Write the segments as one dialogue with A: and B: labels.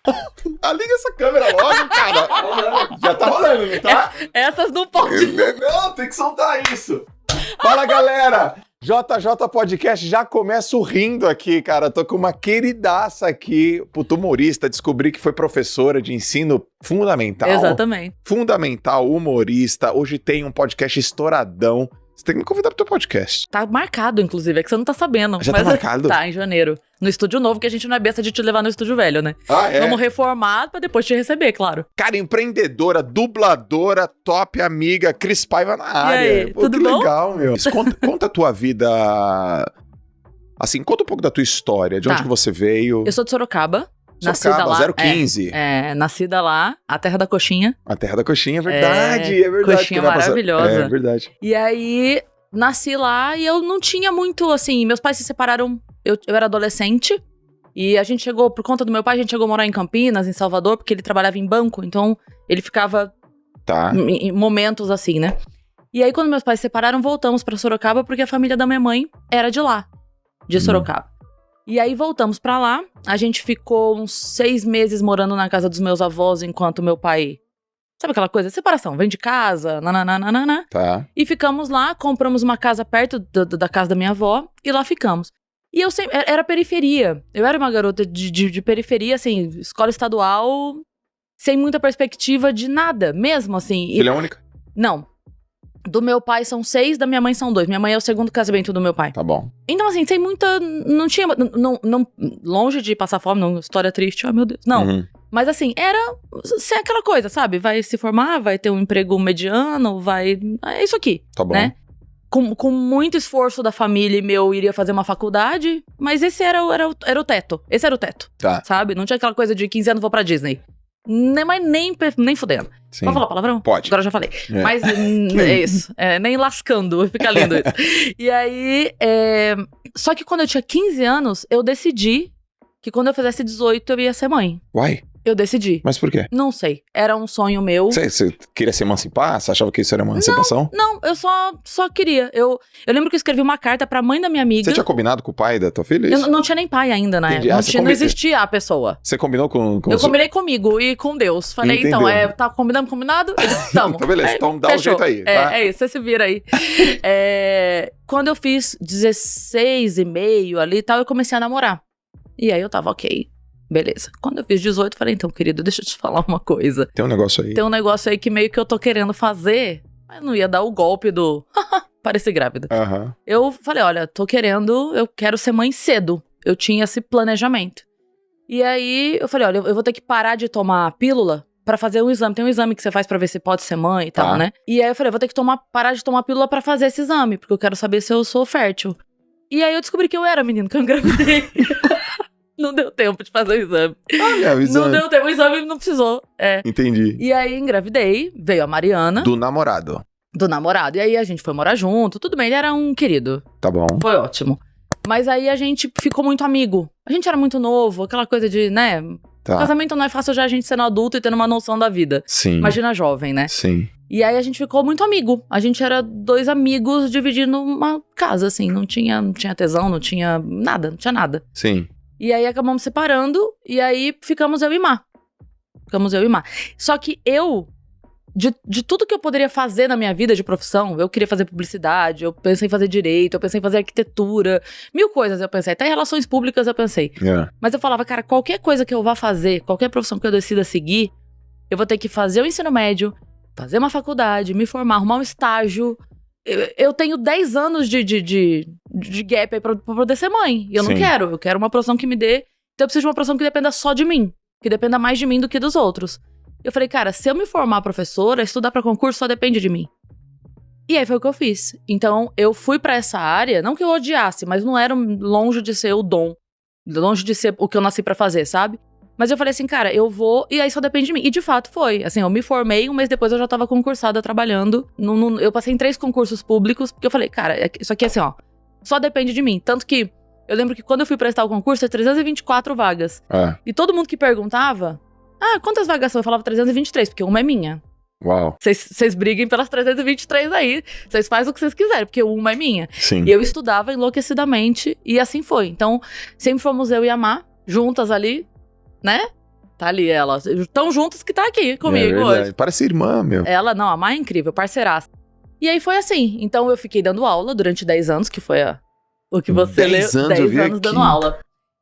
A: Liga essa câmera logo, cara. Já tá rolando, não tá?
B: Essas não podem.
A: Não, tem que soltar isso. Fala, galera. JJ Podcast, já começo rindo aqui, cara. Tô com uma queridaça aqui, puto humorista. Descobri que foi professora de ensino fundamental.
B: Exatamente.
A: Fundamental, humorista. Hoje tem um podcast estouradão. Você tem que me convidar pro teu podcast.
B: Tá marcado, inclusive, é que você não tá sabendo.
A: Já tá marcado?
B: Tá, em janeiro. No estúdio novo, que a gente não é besta de te levar no estúdio velho, né?
A: Ah, é?
B: Vamos reformar pra depois te receber, claro.
A: Cara, empreendedora, dubladora, top amiga, Cris Paiva na área.
B: E aí, tudo
A: que
B: bom?
A: legal, meu. Conta a tua vida... Assim, conta um pouco da tua história. De onde que você veio?
B: Eu sou de Sorocaba. Nascida lá.
A: 015.
B: Nascida lá, a terra da coxinha.
A: A terra da coxinha, é verdade. É verdade.
B: Coxinha maravilhosa.
A: É verdade.
B: E aí, nasci lá e eu não tinha muito, assim... Meus pais se separaram, eu era adolescente. E a gente chegou, por conta do meu pai, a gente chegou a morar em Campinas, em Salvador, porque ele trabalhava em banco. Então, ele ficava em momentos assim, né? E aí, quando meus pais se separaram, voltamos pra Sorocaba, porque a família da minha mãe era de lá, de Sorocaba. E aí, voltamos pra lá. A gente ficou uns 6 meses morando na casa dos meus avós, enquanto meu pai... Sabe aquela coisa? Separação, vem de casa, nananana.
A: Tá.
B: E ficamos lá, compramos uma casa perto da casa da minha avó, e lá ficamos. E eu sempre... Era periferia. Eu era uma garota de periferia, assim, escola estadual, sem muita perspectiva de nada, mesmo, assim.
A: Filha única?
B: Não. Do meu pai são 6, da minha mãe são 2. Minha mãe é o segundo casamento do meu pai.
A: Tá bom.
B: Então, assim, sem muita... Não tinha... Não, longe de passar fome, não, história triste, ai meu Deus. Não.
A: Uhum.
B: Mas assim, era ser aquela coisa, sabe? Vai se formar, vai ter um emprego mediano, vai... É isso aqui,
A: tá bom.
B: Né? Com muito esforço da família, eu iria fazer uma faculdade, mas esse era o teto. Esse era o teto,
A: tá.
B: Sabe? Não tinha aquela coisa de 15 anos vou pra Disney. Mas nem fudendo.
A: Sim.
B: Pode falar palavrão?
A: Pode.
B: Agora eu já falei. É. Mas é isso. Nem lascando. Fica lindo isso. E aí... Só que quando eu tinha 15 anos, eu decidi que quando eu fizesse 18, eu ia ser mãe.
A: Uai?
B: Eu decidi.
A: Mas por quê?
B: Não sei. Era um sonho meu.
A: Você queria se emancipar? Você achava que isso era emancipação?
B: Não, eu só queria. Eu lembro que eu escrevi uma carta pra mãe da minha amiga.
A: Você tinha combinado com o pai da tua filha?
B: Eu não tinha nem pai ainda, né? Não existia a pessoa.
A: Você combinou com
B: Eu combinei comigo e com Deus. Falei,
A: Entendeu.
B: então, tá combinado? Tamo.
A: Então, beleza. Então dá um jeito aí, tá?
B: É isso, você se vira aí. Quando eu fiz 16 e meio ali e tal, eu comecei a namorar. E aí eu tava ok. Beleza. Quando eu fiz 18, falei, então, querido, deixa eu te falar uma coisa.
A: Tem um negócio aí.
B: Tem um negócio aí que meio que eu tô querendo fazer, mas não ia dar o golpe do... Pareci grávida.
A: Uhum.
B: Eu falei, olha, eu quero ser mãe cedo. Eu tinha esse planejamento. E aí, eu falei, olha, eu vou ter que parar de tomar a pílula pra fazer um exame. Tem um exame que você faz pra ver se pode ser mãe e tal, né? E aí eu falei, eu vou ter que parar de tomar a pílula pra fazer esse exame, porque eu quero saber se eu sou fértil. E aí eu descobri que eu era, menino, que eu engravidei. Não deu tempo de fazer o exame.
A: O exame.
B: Não deu tempo, o exame não precisou.
A: Entendi.
B: E aí engravidei, veio a Mariana.
A: Do namorado.
B: E aí a gente foi morar junto, tudo bem, ele era um querido.
A: Tá bom.
B: Foi ótimo. Mas aí a gente ficou muito amigo. A gente era muito novo, aquela coisa de, né?
A: Tá.
B: Casamento não é fácil já a gente sendo adulto e tendo uma noção da vida.
A: Sim.
B: Imagina jovem, né?
A: Sim.
B: E aí a gente ficou muito amigo. A gente era 2 amigos dividindo uma casa, assim. Não tinha tesão, não tinha nada.
A: Sim.
B: E aí acabamos separando, e aí ficamos eu e Má. Só que de tudo que eu poderia fazer na minha vida de profissão, eu queria fazer publicidade, eu pensei em fazer direito, eu pensei em fazer arquitetura, 1000 coisas eu pensei, até em relações públicas eu pensei.
A: Yeah.
B: Mas eu falava, cara, qualquer coisa que eu vá fazer, qualquer profissão que eu decida seguir, eu vou ter que fazer o ensino médio, fazer uma faculdade, me formar, arrumar um estágio. Eu tenho 10 anos de gap aí pra poder ser mãe. E eu não quero. Eu quero uma profissão que me dê... Então eu preciso de uma profissão que dependa só de mim. Que dependa mais de mim do que dos outros. Eu falei, cara, se eu me formar professora, estudar pra concurso só depende de mim. E aí foi o que eu fiz. Então eu fui pra essa área, não que eu odiasse, mas não era longe de ser o dom. Longe de ser o que eu nasci pra fazer, sabe? Mas eu falei assim, cara, eu vou... E aí só depende de mim. E de fato foi. Assim, eu me formei, um mês depois eu já tava concursada trabalhando. Eu passei em 3 concursos públicos. Porque eu falei, cara, isso aqui é assim, ó. Só depende de mim. Tanto que eu lembro que quando eu fui prestar o concurso, é 324 vagas. E todo mundo que perguntava... quantas vagas são? Eu falava 323, porque uma é minha.
A: Uau.
B: Vocês briguem pelas 323 aí. Vocês fazem o que vocês quiserem, porque uma é minha.
A: Sim.
B: E eu estudava enlouquecidamente. E assim foi. Então, sempre fomos eu e a Má, juntas ali... Né? Tá ali ela. Tão juntos que tá aqui comigo
A: verdade.
B: hoje.
A: Parece irmã, meu.
B: Ela, não, a Mai é incrível, parceiraça. E aí foi assim. Então eu fiquei dando aula durante 10 anos, que foi o que você
A: 10
B: leu.
A: anos, eu
B: 10
A: vi
B: anos
A: aqui.
B: dando aula.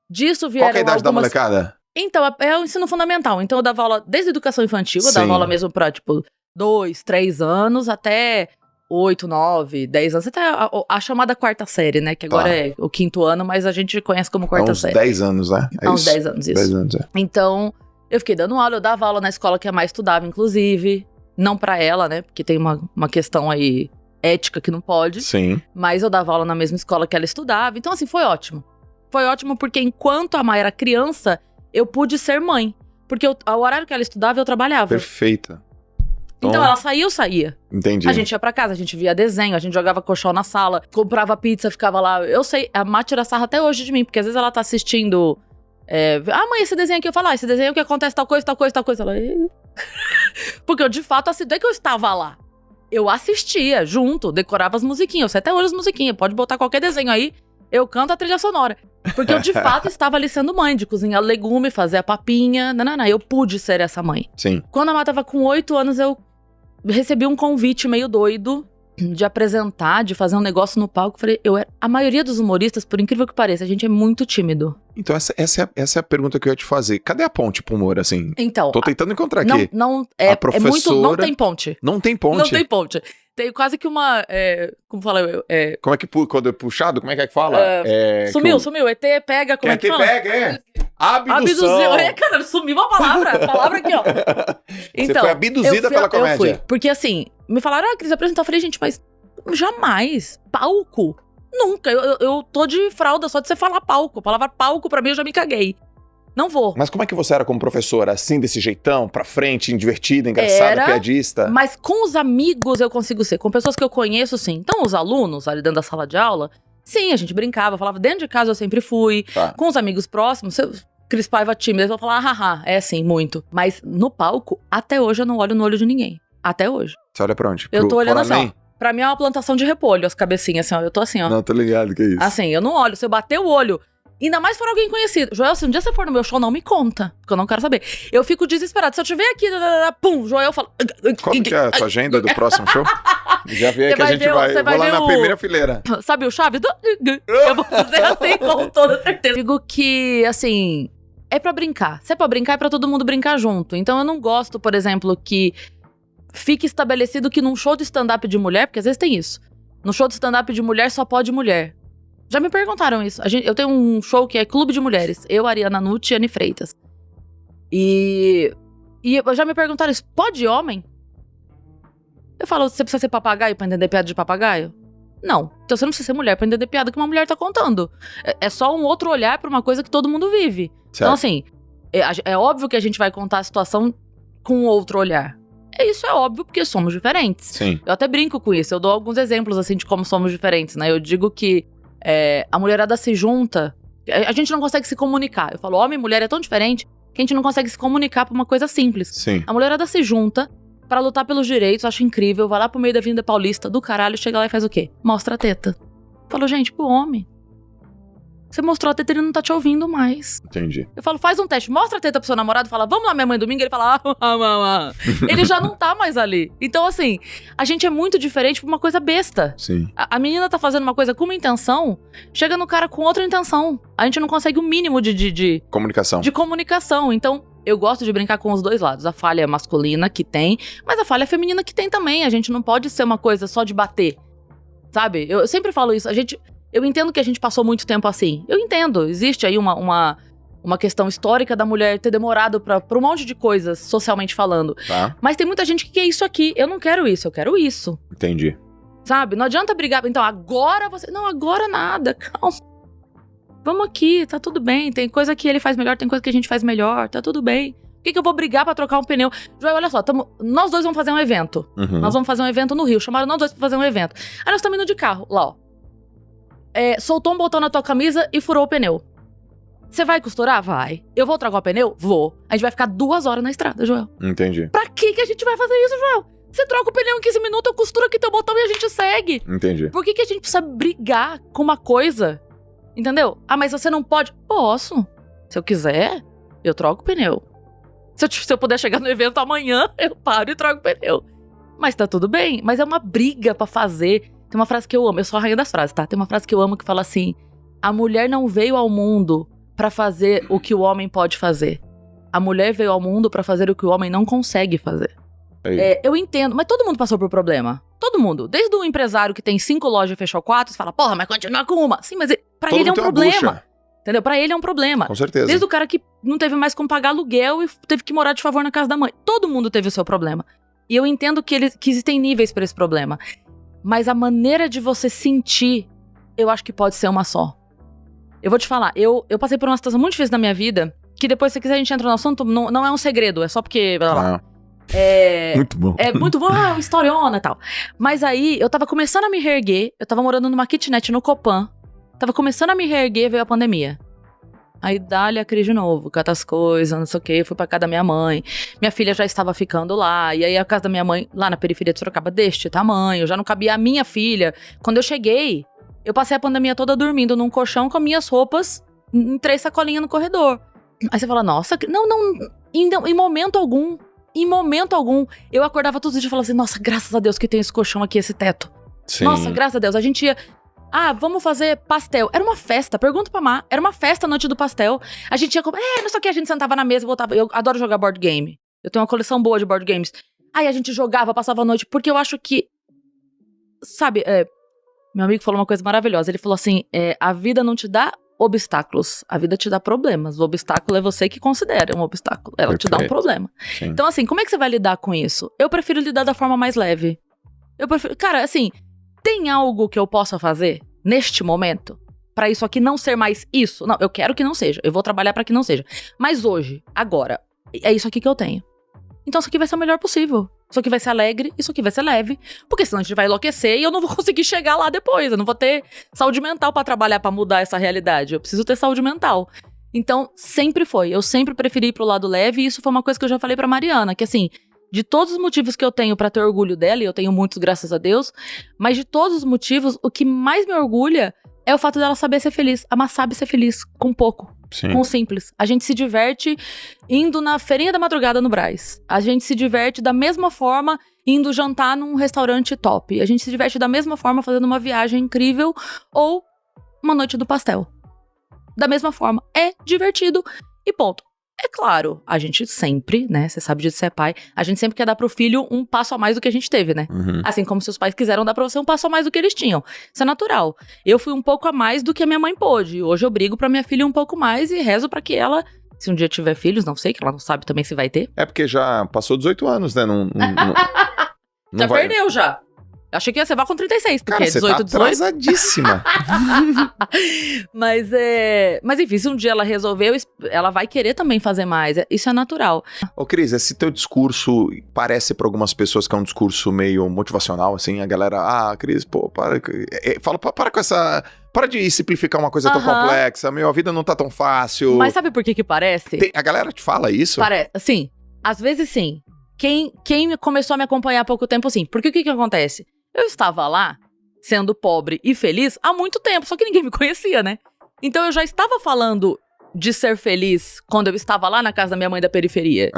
B: Disso vieram
A: Qual que é a idade da molecada?
B: Então, é o ensino fundamental. Então eu dava aula desde a educação infantil, eu
A: Sim.
B: dava aula mesmo pra, tipo, 2, 3 anos, até 8, 9, 10 anos. Até a chamada quarta série, né? Que agora é o 5º ano, mas a gente conhece como quarta
A: Há uns
B: série.
A: 10 anos, né?
B: Há uns 10 anos, isso.
A: 10 anos, é.
B: Então, eu fiquei dando aula, eu dava aula na escola que a Mai estudava, inclusive. Não pra ela, né? Porque tem uma questão aí ética que não pode.
A: Sim.
B: Mas eu dava aula na mesma escola que ela estudava. Então, assim, foi ótimo. Foi ótimo porque enquanto a Mai era criança, eu pude ser mãe. Porque o horário que ela estudava, eu trabalhava.
A: Perfeita.
B: Então ela saía, eu saía.
A: Entendi.
B: A gente ia pra casa, a gente via desenho, a gente jogava colchão na sala, comprava pizza, ficava lá. Eu sei, a Má tira sarra até hoje de mim, porque às vezes ela tá assistindo... mãe, esse desenho aqui, eu falo, esse desenho que acontece tal coisa, tal coisa, tal coisa. Ela... Porque eu, de fato, não é que eu estava lá. Eu assistia junto, decorava as musiquinhas. Eu sei até hoje as musiquinhas, pode botar qualquer desenho aí, eu canto a trilha sonora. Porque eu, de fato, estava ali sendo mãe, de cozinhar legume, fazer a papinha, nanana. Eu pude ser essa mãe.
A: Sim.
B: Quando a Má tava com 8 anos, eu recebi um convite meio doido de apresentar, de fazer um negócio no palco. Falei, a maioria dos humoristas, por incrível que pareça, a gente é muito tímido.
A: Então essa é a pergunta que eu ia te fazer. Cadê a ponte pro humor, assim?
B: Então,
A: Tô tentando encontrar aqui.
B: É
A: professora...
B: muito, não tem ponte.
A: Não tem ponte?
B: Não tem ponte. Tem quase que uma, como fala,
A: Como é que, quando é puxado, como é que fala?
B: Sumiu, ET pega, como é que fala?
A: pega, Abdução.
B: Cara, sumiu a palavra aqui, ó.
A: Você foi abduzida pela comédia.
B: Eu fui, porque assim, me falaram, Cris, apresentar. Eu falei, gente, mas jamais, palco, nunca. Eu tô de fralda só de você falar palco. A palavra palco, pra mim, eu já me caguei. Não vou.
A: Mas como é que você era como professora? Assim, desse jeitão, pra frente, divertida, engraçada, piadista?
B: Mas com os amigos eu consigo ser. Com pessoas que eu conheço, sim. Então, os alunos ali dentro da sala de aula, sim, a gente brincava, falava. Dentro de casa eu sempre fui.
A: Tá.
B: Com os amigos próximos, Cris Paiva tímida, eu vou falar, haha, é assim, muito. Mas no palco, até hoje eu não olho no olho de ninguém. Até hoje.
A: Você olha pra onde?
B: Eu tô olhando assim, ó. Pra mim é uma plantação de repolho, as cabecinhas assim, ó. Eu tô assim, ó.
A: Não, tô ligado que é isso.
B: Assim, eu não olho. Se eu bater o olho... Ainda mais for alguém conhecido. Joel, se um dia você for no meu show, não me conta. Porque eu não quero saber. Eu fico desesperado. Se eu tiver aqui, pum, Joel fala...
A: Qual que é a sua agenda do próximo show? Já vi que a gente vai... Vou lá na primeira fileira.
B: Sabe o Chaves? Eu vou fazer assim com toda certeza. Digo que, assim... É pra brincar. Se é pra brincar, é pra todo mundo brincar junto. Então eu não gosto, por exemplo, que fique estabelecido que num show de stand-up de mulher... Porque às vezes tem isso. No show de stand-up de mulher, só pode mulher. Já me perguntaram isso. Eu tenho um show que é Clube de Mulheres. Eu, Ariana Nucci e Anne Freitas. E já me perguntaram isso. Pode homem? Eu falo, você precisa ser papagaio pra entender piada de papagaio? Não. Então você não precisa ser mulher pra entender piada que uma mulher tá contando. É só um outro olhar pra uma coisa que todo mundo vive.
A: Certo.
B: Então assim, é óbvio que a gente vai contar a situação com outro olhar. Isso é óbvio porque somos diferentes.
A: Sim.
B: Eu até brinco com isso. Eu dou alguns exemplos assim de como somos diferentes, né? Eu digo que a mulherada se junta, a gente não consegue se comunicar. Eu falo, homem e mulher é tão diferente que a gente não consegue se comunicar por uma coisa simples.
A: Sim.
B: A mulherada se junta pra lutar pelos direitos, acho incrível, vai lá pro meio da Avenida Paulista do caralho, chega lá e faz o quê? Mostra a teta. Eu falo, gente, pro homem. Você mostrou a teta, ele não tá te ouvindo mais.
A: Entendi.
B: Eu falo, faz um teste, mostra a teta pro seu namorado, fala, vamos lá minha mãe domingo, ele fala, ele já não tá mais ali. Então assim, a gente é muito diferente por uma coisa besta.
A: Sim.
B: A menina tá fazendo uma coisa com uma intenção, chega no cara com outra intenção. A gente não consegue o mínimo de
A: comunicação.
B: De comunicação. Então, eu gosto de brincar com os dois lados. A falha masculina que tem, mas a falha feminina que tem também. A gente não pode ser uma coisa só de bater. Sabe? Eu sempre falo isso. Eu entendo que a gente passou muito tempo assim. Eu entendo. Existe aí uma questão histórica da mulher ter demorado pra um monte de coisas, socialmente falando.
A: Tá.
B: Mas tem muita gente que quer isso aqui. Eu não quero isso, eu quero isso.
A: Entendi.
B: Sabe? Não adianta brigar. Então, agora você... Não, agora nada. Calma. Vamos aqui, tá tudo bem. Tem coisa que ele faz melhor, tem coisa que a gente faz melhor. Tá tudo bem. Por que eu vou brigar pra trocar um pneu? Joel, olha só, nós dois vamos fazer um evento.
A: Uhum.
B: Nós vamos fazer um evento no Rio. Chamaram nós dois pra fazer um evento. Aí nós estamos indo de carro, lá, ó. Soltou um botão na tua camisa e furou o pneu. Você vai costurar? Vai. Eu vou trocar o pneu? Vou. A gente vai ficar 2 horas na estrada, Joel.
A: Entendi.
B: Pra que a gente vai fazer isso, Joel? Você troca o pneu em 15 minutos, eu costuro aqui teu botão e a gente segue.
A: Entendi.
B: Por que a gente precisa brigar com uma coisa? Entendeu? Ah, mas você não pode? Posso. Se eu quiser, eu troco o pneu. Se eu puder chegar no evento amanhã, eu paro e troco o pneu. Mas tá tudo bem. Mas é uma briga pra fazer. Tem uma frase que eu amo. Eu sou a rainha das frases, tá? Tem uma frase que eu amo que fala assim: a mulher não veio ao mundo pra fazer o que o homem pode fazer. A mulher veio ao mundo pra fazer o que o homem não consegue fazer. Eu entendo, mas todo mundo passou por problema. Todo mundo. Desde o empresário que tem 5 lojas e fechou 4, você fala, porra, mas continua com uma. Sim, mas pra ele é um problema. Entendeu? Pra ele é um problema.
A: Com certeza.
B: Desde o cara que não teve mais como pagar aluguel e teve que morar de favor na casa da mãe. Todo mundo teve o seu problema. E eu entendo que existem níveis pra esse problema. Mas a maneira de você sentir, eu acho que pode ser uma só. Eu vou te falar, eu passei por uma situação muito difícil na minha vida, que depois, se quiser, a gente entra no assunto, não é um segredo, é só porque...
A: Muito bom.
B: É muito bom, historiona e tal. Mas aí, eu tava começando a me reerguer, eu tava morando numa kitnet no Copan, tava começando a me reerguer, veio a pandemia. Aí dá-lhe a crise de novo, cata as coisas, não sei o quê, fui pra casa da minha mãe. Minha filha já estava ficando lá, e aí a casa da minha mãe, lá na periferia de Sorocaba, deste tamanho, já não cabia a minha filha. Quando eu cheguei, eu passei a pandemia toda dormindo num colchão com minhas roupas em 3 sacolinhas no corredor. Aí você fala, nossa, em momento algum, eu acordava todos os dias e falava assim, nossa, graças a Deus que tem esse colchão aqui, esse teto.
A: Sim.
B: Nossa, graças a Deus, a gente ia... vamos fazer pastel. Era uma festa, pergunta pra Má. Era uma festa a noite do pastel. A gente ia comer, não sei o que, a gente sentava na mesa e voltava. Eu adoro jogar board game. Eu tenho uma coleção boa de board games. Aí a gente jogava, passava a noite, porque eu acho que... Sabe, meu amigo falou uma coisa maravilhosa. Ele falou assim, a vida não te dá obstáculos, a vida te dá problemas. O obstáculo é você que considera um obstáculo. Ela te dá um problema.
A: Sim.
B: Então, assim, como é que você vai lidar com isso? Eu prefiro lidar da forma mais leve. Cara, assim... Tem algo que eu possa fazer neste momento pra isso aqui não ser mais isso? Não, eu quero que não seja. Eu vou trabalhar pra que não seja. Mas hoje, agora, é isso aqui que eu tenho. Então isso aqui vai ser o melhor possível. Isso aqui vai ser alegre, isso aqui vai ser leve. Porque senão a gente vai enlouquecer e eu não vou conseguir chegar lá depois. Eu não vou ter saúde mental pra trabalhar, pra mudar essa realidade. Eu preciso ter saúde mental. Então, sempre foi. Eu sempre preferi ir pro lado leve. E isso foi uma coisa que eu já falei pra Mariana. Que assim... De todos os motivos que eu tenho pra ter orgulho dela, e eu tenho muitos, graças a Deus, mas de todos os motivos, o que mais me orgulha é o fato dela saber ser feliz. A Má sabe ser feliz com pouco,
A: Sim.
B: com o simples. A gente se diverte indo na feirinha da madrugada no Brás. A gente se diverte da mesma forma indo jantar num restaurante top. A gente se diverte da mesma forma fazendo uma viagem incrível ou uma noite do pastel. Da mesma forma. É divertido e ponto. É claro, a gente sempre, né, você sabe disso, você é pai, a gente sempre quer dar pro filho um passo a mais do que a gente teve, né?
A: Uhum.
B: Assim como seus pais quiseram dar pra você um passo a mais do que eles tinham. Isso é natural. Eu fui um pouco a mais do que a minha mãe pôde. Hoje eu brigo pra minha filha um pouco mais e rezo pra que ela, se um dia tiver filhos, não sei, que ela não sabe também se vai ter.
A: É porque já passou 18 anos, né?
B: Já perdeu, já. Achei que ia ser com 36, porque
A: cara,
B: 18,
A: você tá
B: 18.
A: atrasadíssima.
B: Mas enfim, se um dia ela resolver, ela vai querer também fazer mais. Isso é natural.
A: Ô, Cris, esse teu discurso parece pra algumas pessoas que é um discurso meio motivacional, assim, a galera, Cris, pô, para com essa... Para de simplificar uma coisa tão complexa, a vida não tá tão fácil.
B: Mas sabe por que parece?
A: A galera te fala isso?
B: Parece, sim. Às vezes sim. Quem começou a me acompanhar há pouco tempo, sim. Porque o que acontece? Eu estava lá, sendo pobre e feliz, há muito tempo, só que ninguém me conhecia, né? Então eu já estava falando de ser feliz quando eu estava lá na casa da minha mãe da periferia.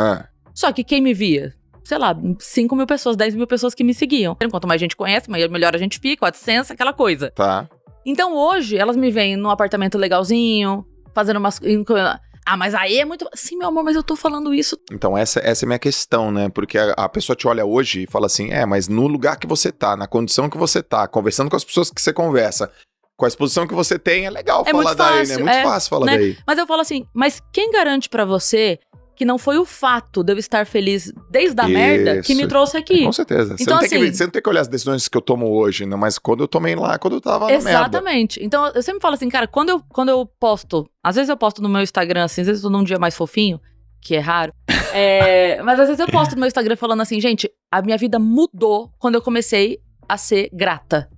B: Só que quem me via? Sei lá, 5 mil pessoas, 10 mil pessoas que me seguiam. Quanto mais gente conhece, melhor a gente fica, AdSense, aquela coisa.
A: Tá.
B: Então hoje, elas me veem num apartamento legalzinho, fazendo umas... mas aí é muito... Sim, meu amor, mas eu tô falando isso.
A: Então, essa é a minha questão, né? Porque a pessoa te olha hoje e fala assim, mas no lugar que você tá, na condição que você tá, conversando com as pessoas que você conversa, com a exposição que você tem, é legal falar daí, né? É muito fácil falar daí.
B: Mas eu falo assim, mas quem garante pra você que não foi o fato de eu estar feliz desde a merda que me trouxe aqui?
A: Com certeza.
B: Então,
A: você não tem que olhar as decisões que eu tomo hoje, né? Mas quando eu tomei lá, quando eu tava na merda.
B: Exatamente. Então, eu sempre falo assim, cara, quando eu posto, às vezes eu posto no meu Instagram, assim, às vezes eu tô num dia mais fofinho, que é raro, mas às vezes eu posto no meu Instagram falando assim, gente, a minha vida mudou quando eu comecei a ser grata.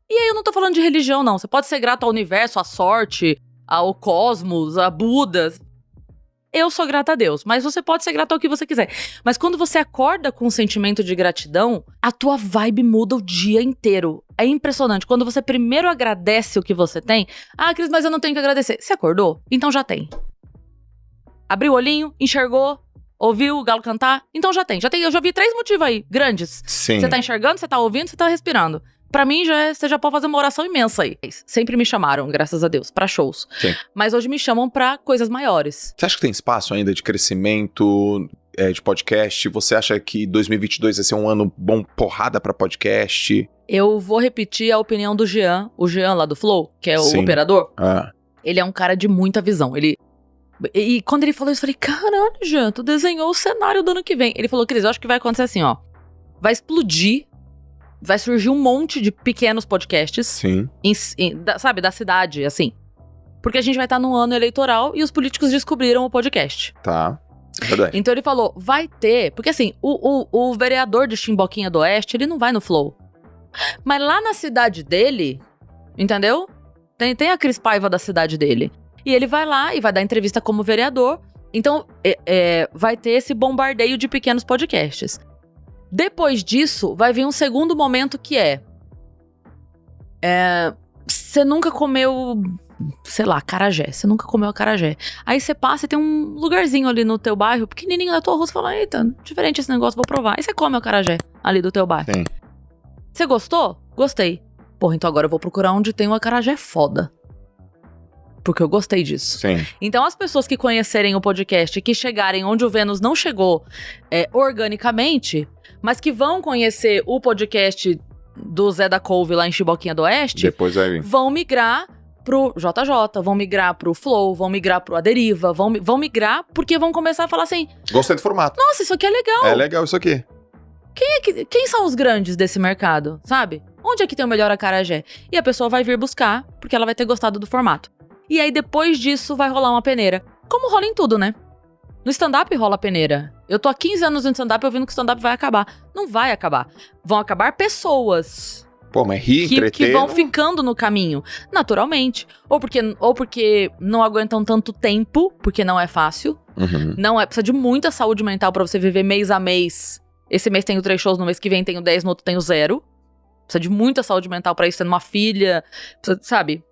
B: E aí eu não tô falando de religião, não. Você pode ser grato ao universo, à sorte, ao cosmos, a Buda. Eu sou grata a Deus, mas você pode ser grato ao que você quiser. Mas quando você acorda com um sentimento de gratidão, a tua vibe muda o dia inteiro. É impressionante. Quando você primeiro agradece o que você tem... Cris, mas eu não tenho que agradecer. Você acordou? Então já tem. Abriu o olhinho, enxergou, Ouviu o galo cantar? Então já tem. Eu já vi 3 motivos aí, grandes.
A: Sim.
B: Você tá enxergando, você tá ouvindo, você tá respirando. Pra mim, você já pode fazer uma oração imensa aí. Sempre me chamaram, graças a Deus, pra shows.
A: Sim.
B: Mas hoje me chamam pra coisas maiores.
A: Você acha que tem espaço ainda de crescimento de podcast? Você acha que 2022 vai ser um ano bom, porrada pra podcast?
B: Eu vou repetir a opinião do Jean, o Jean lá do Flow, que é o operador. Ele é um cara de muita visão. E quando ele falou isso, eu falei, caralho, Jean, tu desenhou o cenário do ano que vem. Ele falou, Cris, eu acho que vai acontecer assim, ó. Vai explodir, vai surgir um monte de pequenos podcasts.
A: Sim.
B: Sabe, da cidade, assim. Porque a gente vai estar num ano eleitoral e os políticos descobriram o podcast.
A: Tá, é verdade.
B: Então ele falou, vai ter... Porque assim, o vereador de Chimboquinha do Oeste, ele não vai no Flow. Mas lá na cidade dele, entendeu? Tem a Cris Paiva da cidade dele. E ele vai lá e vai dar entrevista como vereador. Então, vai ter esse bombardeio de pequenos podcasts. Depois disso, vai vir um segundo momento que você nunca comeu, sei lá, acarajé. Você nunca comeu acarajé. Aí você passa e tem um lugarzinho ali no teu bairro, pequenininho na tua rua, você fala, eita, diferente esse negócio, vou provar. Aí você come o acarajé ali do teu bairro.
A: Sim.
B: Você gostou? Gostei. Porra, então agora eu vou procurar onde tem um acarajé foda. Porque eu gostei disso.
A: Sim.
B: Então as pessoas que conhecerem o podcast, que chegarem onde o Vênus não chegou organicamente, mas que vão conhecer o podcast do Zé da Couve lá em Chimboquinha do Oeste,
A: Depois vai vir.
B: Vão migrar pro JJ, vão migrar pro Flow, vão migrar pro Aderiva, vão migrar porque vão começar a falar assim,
A: Gostei do formato.
B: nossa, isso aqui é legal.
A: É legal isso aqui.
B: Quem são os grandes desse mercado, sabe? Onde é que tem o melhor acarajé? E a pessoa vai vir buscar, porque ela vai ter gostado do formato. E aí, depois disso, vai rolar uma peneira. Como rola em tudo, né? No stand-up rola peneira. Eu tô há 15 anos no stand-up ouvindo que o stand-up vai acabar. Não vai acabar. Vão acabar pessoas
A: Pô, mas rir, entreter...
B: que vão ficando no caminho, naturalmente. Ou porque não aguentam tanto tempo, porque não é fácil.
A: Uhum.
B: Precisa de muita saúde mental pra você viver mês a mês. Esse mês tenho 3 shows, no mês que vem tenho 10, no outro tenho 0. Precisa de muita saúde mental pra isso, tendo uma filha, sabe?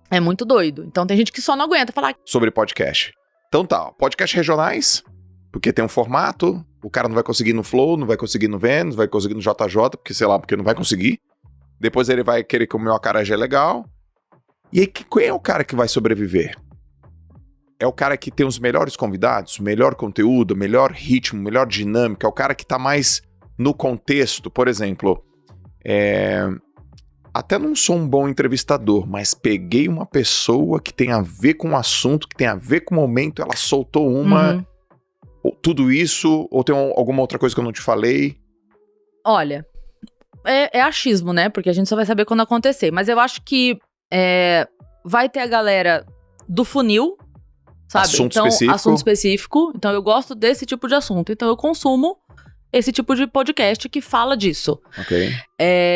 B: É muito doido. Então tem gente que só não aguenta falar.
A: Sobre podcast. Então tá, podcast regionais, porque tem um formato, o cara não vai conseguir no Flow, não vai conseguir no Vênus, não vai conseguir no JJ, porque sei lá, porque não vai conseguir. Depois ele vai querer comer uma acarajé legal. E aí, quem é o cara que vai sobreviver? É o cara que tem os melhores convidados, melhor conteúdo, melhor ritmo, melhor dinâmica, é o cara que tá mais no contexto. Por exemplo, até não sou um bom entrevistador, mas peguei uma pessoa que tem a ver com o assunto, que tem a ver com o momento, ela soltou uma... Tudo isso, ou tem alguma outra coisa que eu não te falei?
B: Olha, é achismo, né? Porque a gente só vai saber quando acontecer. Mas eu acho que vai ter a galera do funil, sabe? Assunto específico. Então eu gosto desse tipo de assunto. Então eu consumo esse tipo de podcast que fala disso.
A: Ok.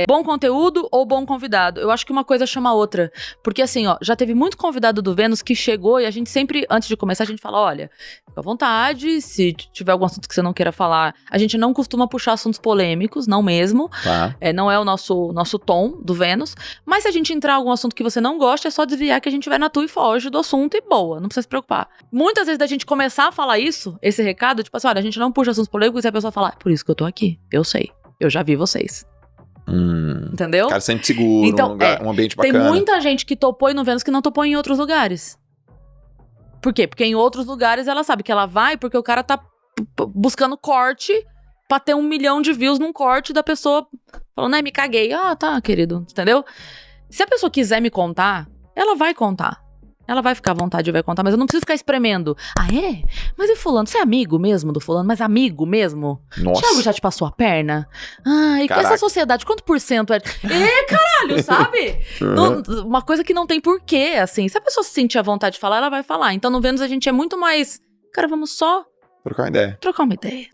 B: Bom conteúdo ou bom convidado? Eu acho que uma coisa chama a outra. Porque assim, ó, já teve muito convidado do Vênus que chegou e a gente sempre, antes de começar, a gente fala, olha, fica à vontade, se tiver algum assunto que você não queira falar, a gente não costuma puxar assuntos polêmicos, não mesmo.
A: Tá.
B: Não é o nosso tom do Vênus. Mas se a gente entrar em algum assunto que você não gosta, é só desviar que a gente vai na tua e foge do assunto e boa, não precisa se preocupar. Muitas vezes da gente começar a falar isso, esse recado, tipo assim, olha, a gente não puxa assuntos polêmicos e a pessoa fala, por isso que eu tô aqui, eu sei, eu já vi vocês. Entendeu?
A: O cara sempre seguro,
B: então,
A: um ambiente bacana.
B: Tem muita gente que topou no Vênus que não topou em outros lugares. Por quê? Porque em outros lugares ela sabe que ela vai porque o cara tá buscando corte pra ter 1 milhão de views num corte da pessoa falando, me caguei. Ah, tá, querido, entendeu? Se a pessoa quiser me contar, ela vai contar. Ela vai ficar à vontade e vai contar, mas eu não preciso ficar espremendo. Ah, é? Mas e fulano? Você é amigo mesmo do fulano? Mas amigo mesmo?
A: Nossa.
B: Thiago já te passou a perna? Ah, e com essa sociedade, quanto por cento é? Caralho, sabe? Uma coisa que não tem porquê, assim. Se a pessoa se sentir à vontade de falar, ela vai falar. Então no Vênus a gente é muito mais... Cara, vamos só...
A: Trocar uma ideia.
B: Trocar uma ideia.